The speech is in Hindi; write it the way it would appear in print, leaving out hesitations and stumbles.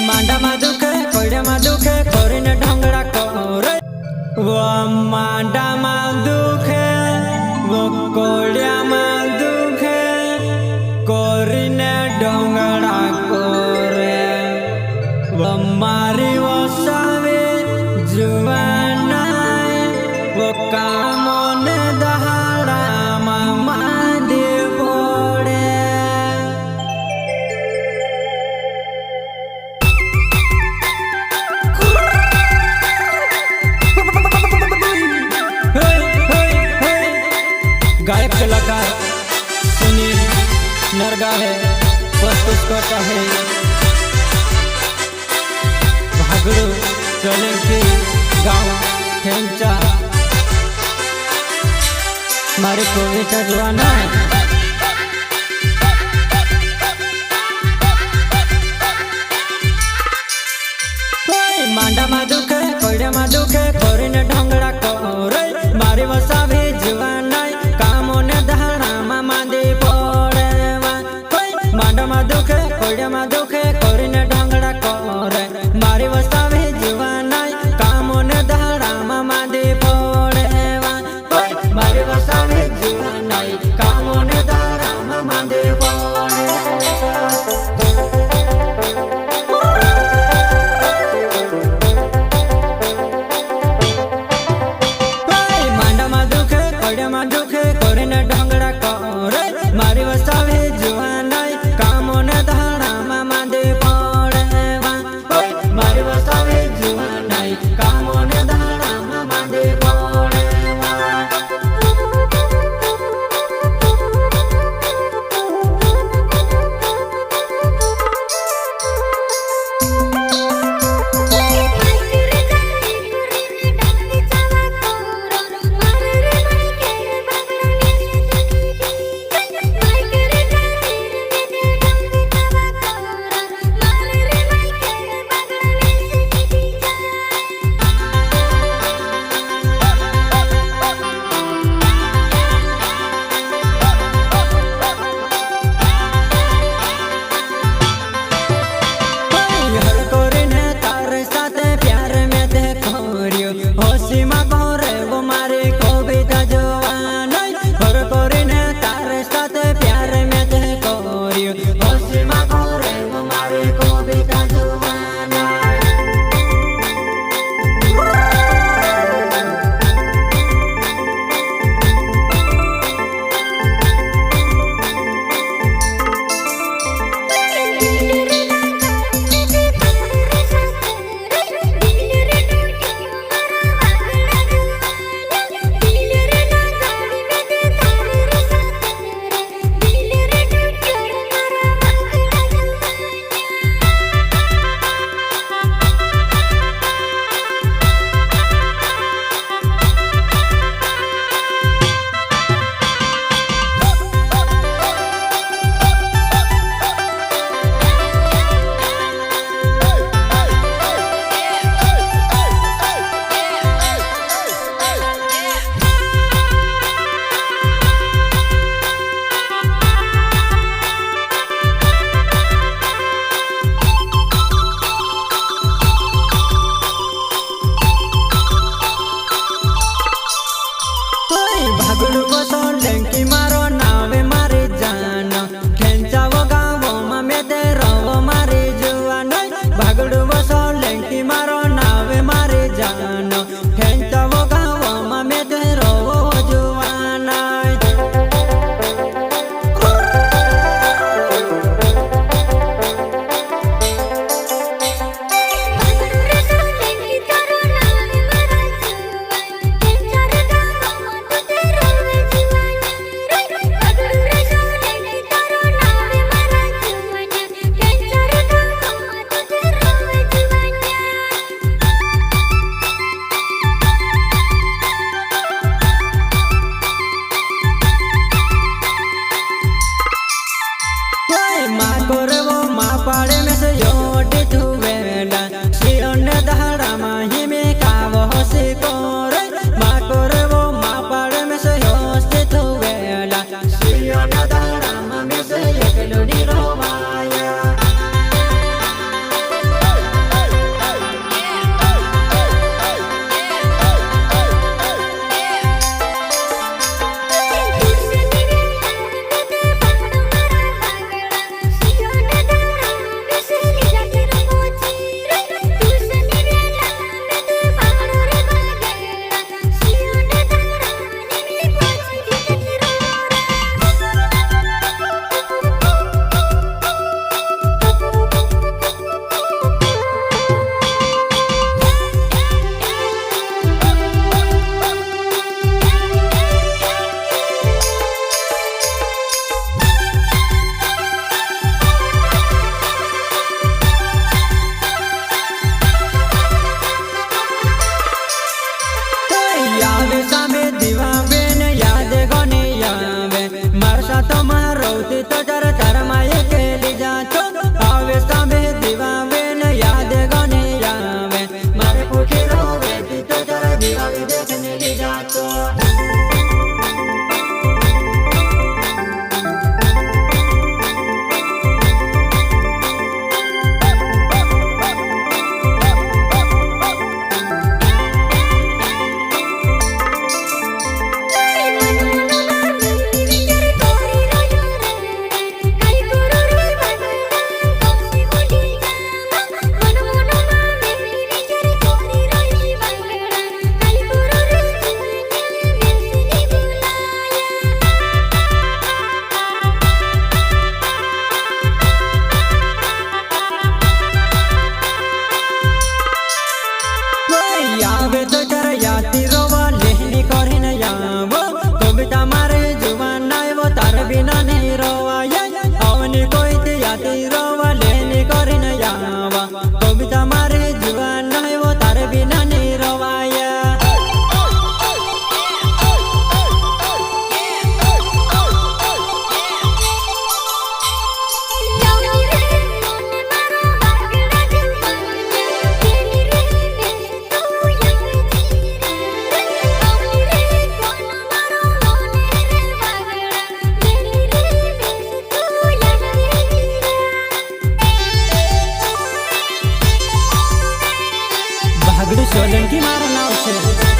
मांडा में दुखे कोयडा में दुखे कोरीने ढोंगड़ा कोरे वो मांडा में दुखे वो कोयडा में दुखे कोरीने ढोंगड़ा कोरे वो मारी वो सावे जुवाना वो कामोने दहाड़ा मामा दे बोड़े गायक कलाकार सुनील नरगा है प्रस्तुत करता है भागड़ू सोलंकी गाँव खेंचा मारे को बेटा जवाना मांडा में दुखे कोयडा में दुखे कोरीने ढोंगड़ा कोरे मारी वसा भी जवाना कामोने दहाड़ा मामा दे पोड़े मांडा में दुखे कोयडा में दुखे कोरीने ढोंगड़ा कोरे मारी वसा भी जवाना कामोने दहाड़ा मामा दे पोड़े मारी वसा भी जवाना कामोने दहाड़ा मामा दे पोड़े मारी वसा भी जुवाना कामोने दहाड़ा मामा दे पोड़े मारी वसा भी जुवाना कामोने दहाड़ा मामा दे पोड़े हर સોલંકી મારું નામ છે।